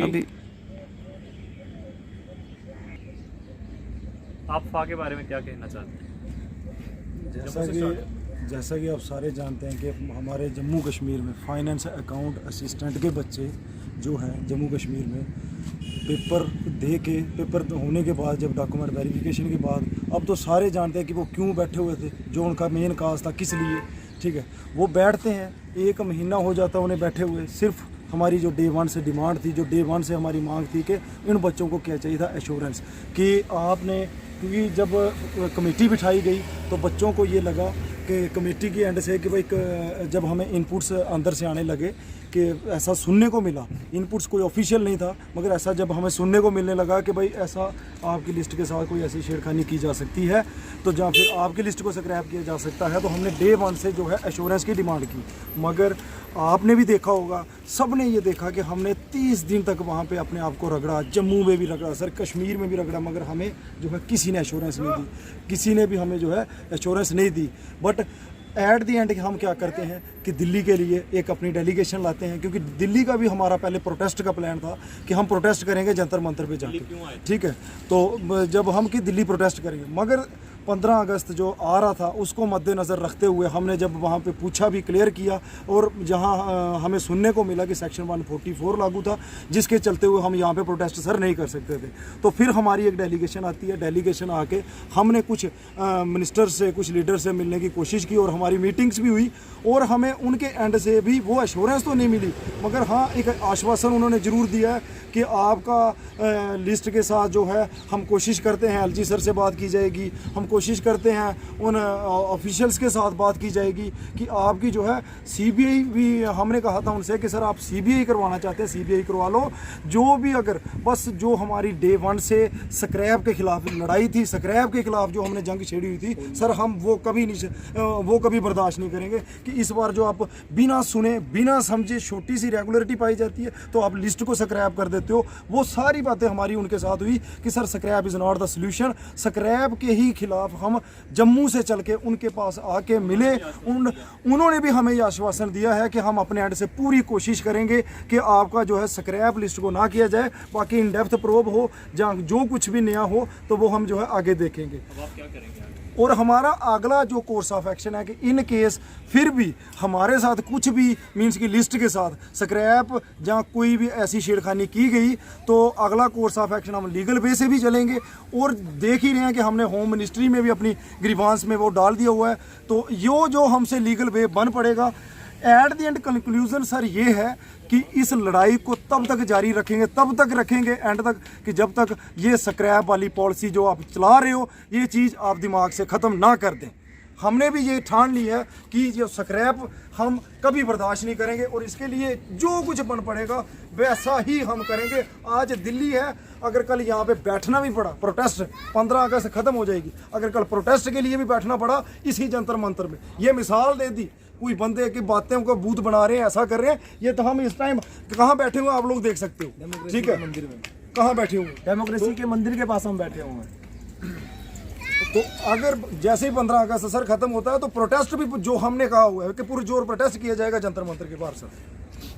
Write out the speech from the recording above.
अभी आप फा के बारे में क्या कहना चाहते हैं? जैसा कि आप सारे जानते हैं कि हमारे जम्मू कश्मीर में फाइनेंस अकाउंट असिस्टेंट के बच्चे जो हैं जम्मू कश्मीर में पेपर होने के बाद जब डॉक्यूमेंट वेरिफिकेशन के बाद अब तो सारे जानते हैं कि वो क्यों बैठे हुए थे, जो उनका मेन काज था किस लिए। ठीक है, वो बैठते हैं, 1 महीना हो जाता उन्हें बैठे हुए। सिर्फ हमारी जो डे 1 से डिमांड थी, जो डे 1 से हमारी मांग थी कि इन बच्चों को क्या चाहिए था, एश्योरेंस कि आपने, क्योंकि जब कमेटी बिठाई गई तो बच्चों को ये लगा कि कमेटी के एंड से कि भाई जब हमें इनपुट्स अंदर से आने लगे कि ऐसा सुनने को मिला, इनपुट्स कोई ऑफिशियल नहीं था मगर ऐसा जब हमें सुनने को मिलने लगा कि भाई ऐसा आपकी लिस्ट के साथ कोई ऐसी छेड़खानी की जा सकती है तो या फिर आपकी लिस्ट को स्क्रैप किया जा सकता है, तो हमने डे 1 से जो है एश्योरेंस की डिमांड की। मगर आपने भी देखा होगा, सब ने ये देखा कि हमने 30 दिन तक वहाँ पे अपने आप को रगड़ा, जम्मू में भी रगड़ा, सर कश्मीर में भी रगड़ा, मगर हमें जो है किसी ने एश्योरेंस नहीं दी, किसी ने भी हमें जो है एश्योरेंस नहीं दी। बट एट दी एंड हम क्या करते हैं कि दिल्ली के लिए एक अपनी डेलीगेशन लाते हैं, क्योंकि दिल्ली का भी हमारा पहले प्रोटेस्ट का प्लान था कि हम प्रोटेस्ट करेंगे जंतर मंतर पे जाके। ठीक है, तो जब हम कि दिल्ली प्रोटेस्ट करेंगे, मगर 15 अगस्त जो आ रहा था उसको मद्देनज़र रखते हुए हमने जब वहाँ पे पूछा भी, क्लियर किया, और जहाँ हमें सुनने को मिला कि सेक्शन 144 लागू था जिसके चलते हुए हम यहाँ पे प्रोटेस्ट सर नहीं कर सकते थे, तो फिर हमारी एक डेलीगेशन आती है। डेलीगेशन आके हमने कुछ मिनिस्टर से, कुछ लीडर से मिलने की कोशिश की और हमारी मीटिंग्स भी हुई, और हमें उनके एंड से भी वो एश्योरेंस तो नहीं मिली, मगर हाँ एक आश्वासन उन्होंने ज़रूर दिया है कि आपका लिस्ट के साथ जो है हम कोशिश करते हैं, एलजी सर से बात की जाएगी, हम कोशिश करते हैं उन ऑफिशियल्स के साथ बात की जाएगी कि आपकी जो है सीबीआई भी, हमने कहा था उनसे कि सर आप सीबीआई करवाना चाहते हैं सीबीआई करवा लो, जो भी अगर बस जो हमारी डे 1 से स्क्रैप के खिलाफ लड़ाई थी, स्क्रैप के खिलाफ जो हमने जंग छेड़ी हुई थी सर, हम वो कभी बर्दाश्त नहीं करेंगे कि इस बार जो आप बिना सुने बिना समझे छोटी सी रेगुलरिटी पाई जाती है तो आप लिस्ट को स्क्रैप कर देते हो। वो सारी बातें हमारी उनके साथ हुई कि sir scrap is not the solution, scrap के ही खिलाफ हम जम्मू से चल के उनके पास आके मिले। उन्होंने भी हमें ये आश्वासन दिया है कि हम अपने एंड से पूरी कोशिश करेंगे कि आपका जो है स्क्रैप लिस्ट को ना किया जाए, बाकी इन डेप्थ प्रोब हो, जहाँ जो कुछ भी नया हो तो वो हम जो है आगे देखेंगे। अब आप क्या करेंगे? और हमारा अगला जो कोर्स ऑफ एक्शन है कि इन केस फिर भी हमारे साथ कुछ भी मींस की लिस्ट के साथ स्क्रैप जहाँ कोई भी ऐसी छेड़खानी की गई तो अगला कोर्स ऑफ एक्शन हम लीगल वे से भी चलेंगे। और देख ही रहे हैं कि हमने होम मिनिस्ट्री में भी अपनी ग्रीवांस में वो डाल दिया हुआ है, तो जो हमसे लीगल वे बन पड़ेगा। At the end conclusion sir ये है कि इस लड़ाई को तब तक जारी रखेंगे, तब तक रखेंगे एंड तक कि जब तक ये स्क्रैप वाली पॉलिसी जो आप चला रहे हो ये चीज़ आप दिमाग से ख़त्म ना कर दें। हमने भी ये ठान ली है कि जो स्क्रैप हम कभी बर्दाश्त नहीं करेंगे और इसके लिए जो कुछ बन पड़ेगा वैसा ही हम करेंगे। आज दिल्ली है, अगर कल यहाँ पे बैठना भी पड़ा, प्रोटेस्ट 15 अगस्त ख़त्म हो जाएगी, अगर कल प्रोटेस्ट के लिए भी बैठना पड़ा इसी जंतर मंतर में, ये मिसाल दे दी, कोई बंदे की बातें को बूथ बना रहे हैं, ऐसा कर रहे हैं, ये तो हम इस टाइम कहाँ बैठे हुए आप लोग देख सकते हो। ठीक है, मंदिर में कहाँ बैठे हुए, डेमोक्रेसी के मंदिर के पास हम बैठे हुए हैं। तो अगर जैसे ही 15 अगस्त सर खत्म होता है तो प्रोटेस्ट भी जो हमने कहा हुआ है कि पुरजोर प्रोटेस्ट किया जाएगा जंतर मंतर के बाहर सर।